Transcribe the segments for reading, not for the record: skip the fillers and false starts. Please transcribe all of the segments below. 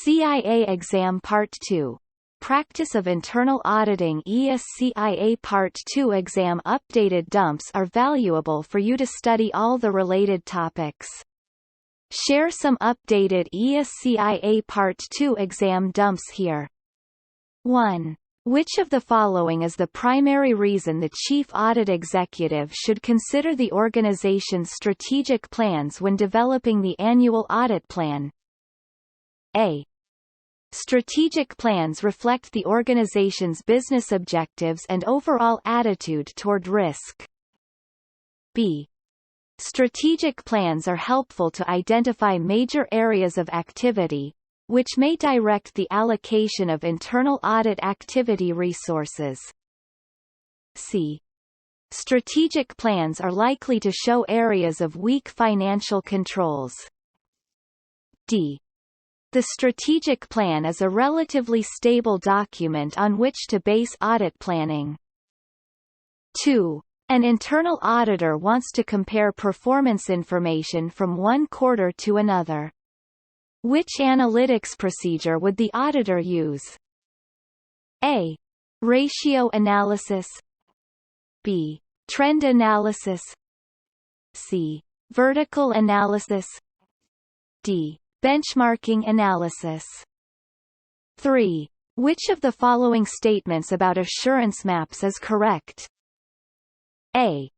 CIA Exam Part 2. Practice of Internal Auditing IIA-CIA-Part 2 exam. Updated dumps are valuable for you to study all the related topics. Share some updated IIA-CIA-Part 2 exam dumps here. 1. Which of the following is the primary reason the Chief Audit Executive should consider the organization's strategic plans when developing the annual audit plan? A. Strategic plans reflect the organization's business objectives and overall attitude toward risk. B. Strategic plans are helpful to identify major areas of activity, which may direct the allocation of internal audit activity resources. C. Strategic plans are likely to show areas of weak financial controls. D. The strategic plan is a relatively stable document on which to base audit planning. 2. An internal auditor wants to compare performance information from one quarter to another. Which analytics procedure would the auditor use? A. Ratio analysis. B. Trend analysis. C. Vertical analysis. D. Benchmarking analysis. 3. Which of the following statements about assurance maps is correct? A.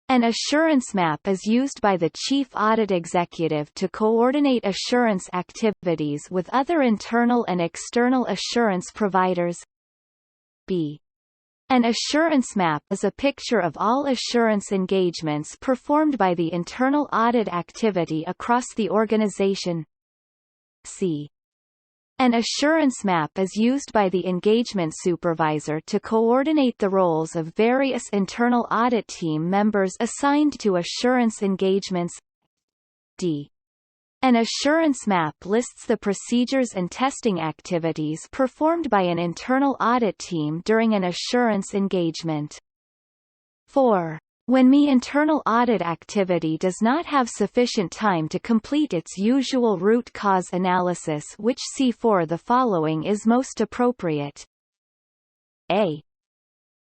An assurance map is used by the Chief Audit Executive to coordinate assurance activities with other internal and external assurance providers. B. An assurance map is a picture of all assurance engagements performed by the internal audit activity across the organization. C. An assurance map is used by the engagement supervisor to coordinate the roles of various internal audit team members assigned to assurance engagements. D. An assurance map lists the procedures and testing activities performed by an internal audit team during an assurance engagement. 4. When the internal audit activity does not have sufficient time to complete its usual root cause analysis, which C4 the following is most appropriate? A.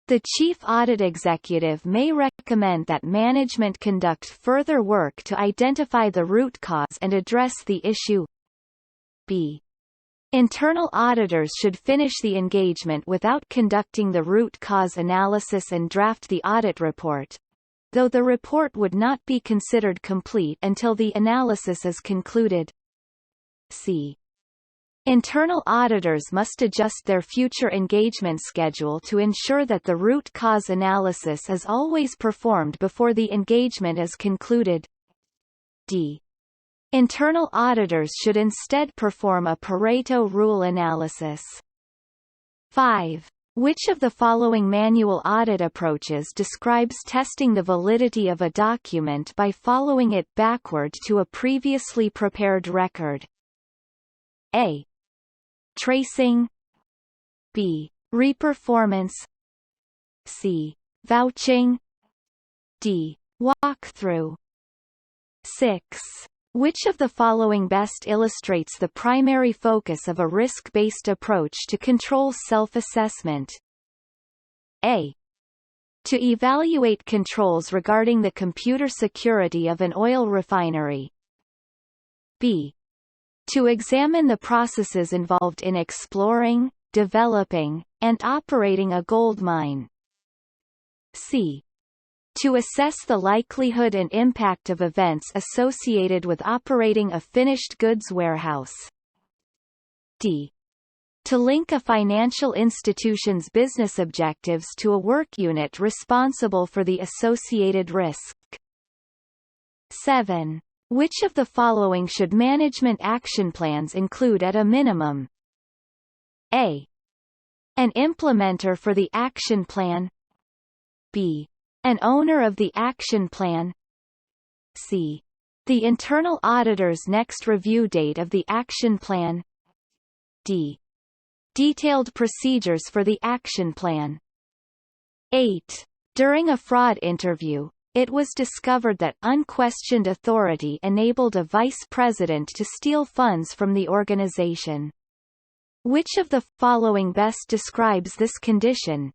The Chief Audit Executive may recommend that management conduct further work to identify the root cause and address the issue. B. Internal auditors should finish the engagement without conducting the root cause analysis and draft the audit report, though the report would not be considered complete until the analysis is concluded. C. Internal auditors must adjust their future engagement schedule to ensure that the root cause analysis is always performed before the engagement is concluded. D. Internal auditors should instead perform a Pareto rule analysis. 5. Which of the following manual audit approaches describes testing the validity of a document by following it backward to a previously prepared record? A. Tracing. B. Reperformance. C. Vouching. D. Walkthrough. 6. Which of the following best illustrates the primary focus of a risk-based approach to control self-assessment? A. To evaluate controls regarding the computer security of an oil refinery. B. To examine the processes involved in exploring, developing, and operating a gold mine. C. To assess the likelihood and impact of events associated with operating a finished goods warehouse. D. To link a financial institution's business objectives to a work unit responsible for the associated risk. 7. Which of the following should management action plans include at a minimum? A. An implementer for the action plan. B. An owner of the action plan. C. The internal auditor's next review date of the action plan. D. Detailed procedures for the action plan. 8. During a fraud interview, It was discovered that unquestioned authority enabled a vice president to steal funds from the organization. Which of the following best describes this condition?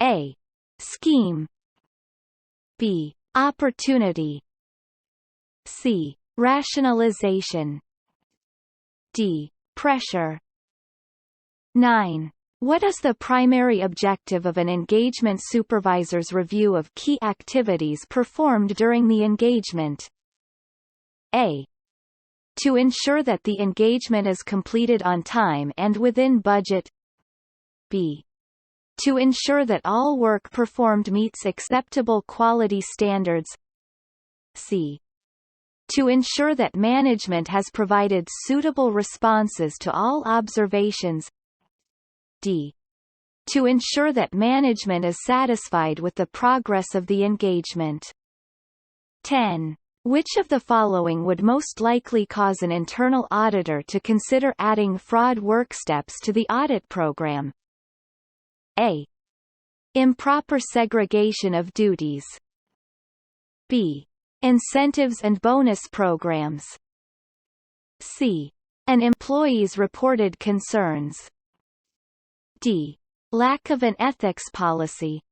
A. Scheme. B. Opportunity. C. Rationalization. D. Pressure. 9. What is the primary objective of an engagement supervisor's review of key activities performed during the engagement? A. To ensure that the engagement is completed on time and within budget. B. To ensure that all work performed meets acceptable quality standards. C. To ensure that management has provided suitable responses to all observations. D. To ensure that management is satisfied with the progress of the engagement. 10. Which of the following would most likely cause an internal auditor to consider adding fraud worksteps to the audit program? A. Improper segregation of duties. B. Incentives and bonus programs. C. An employee's reported concerns. D. Lack of an ethics policy.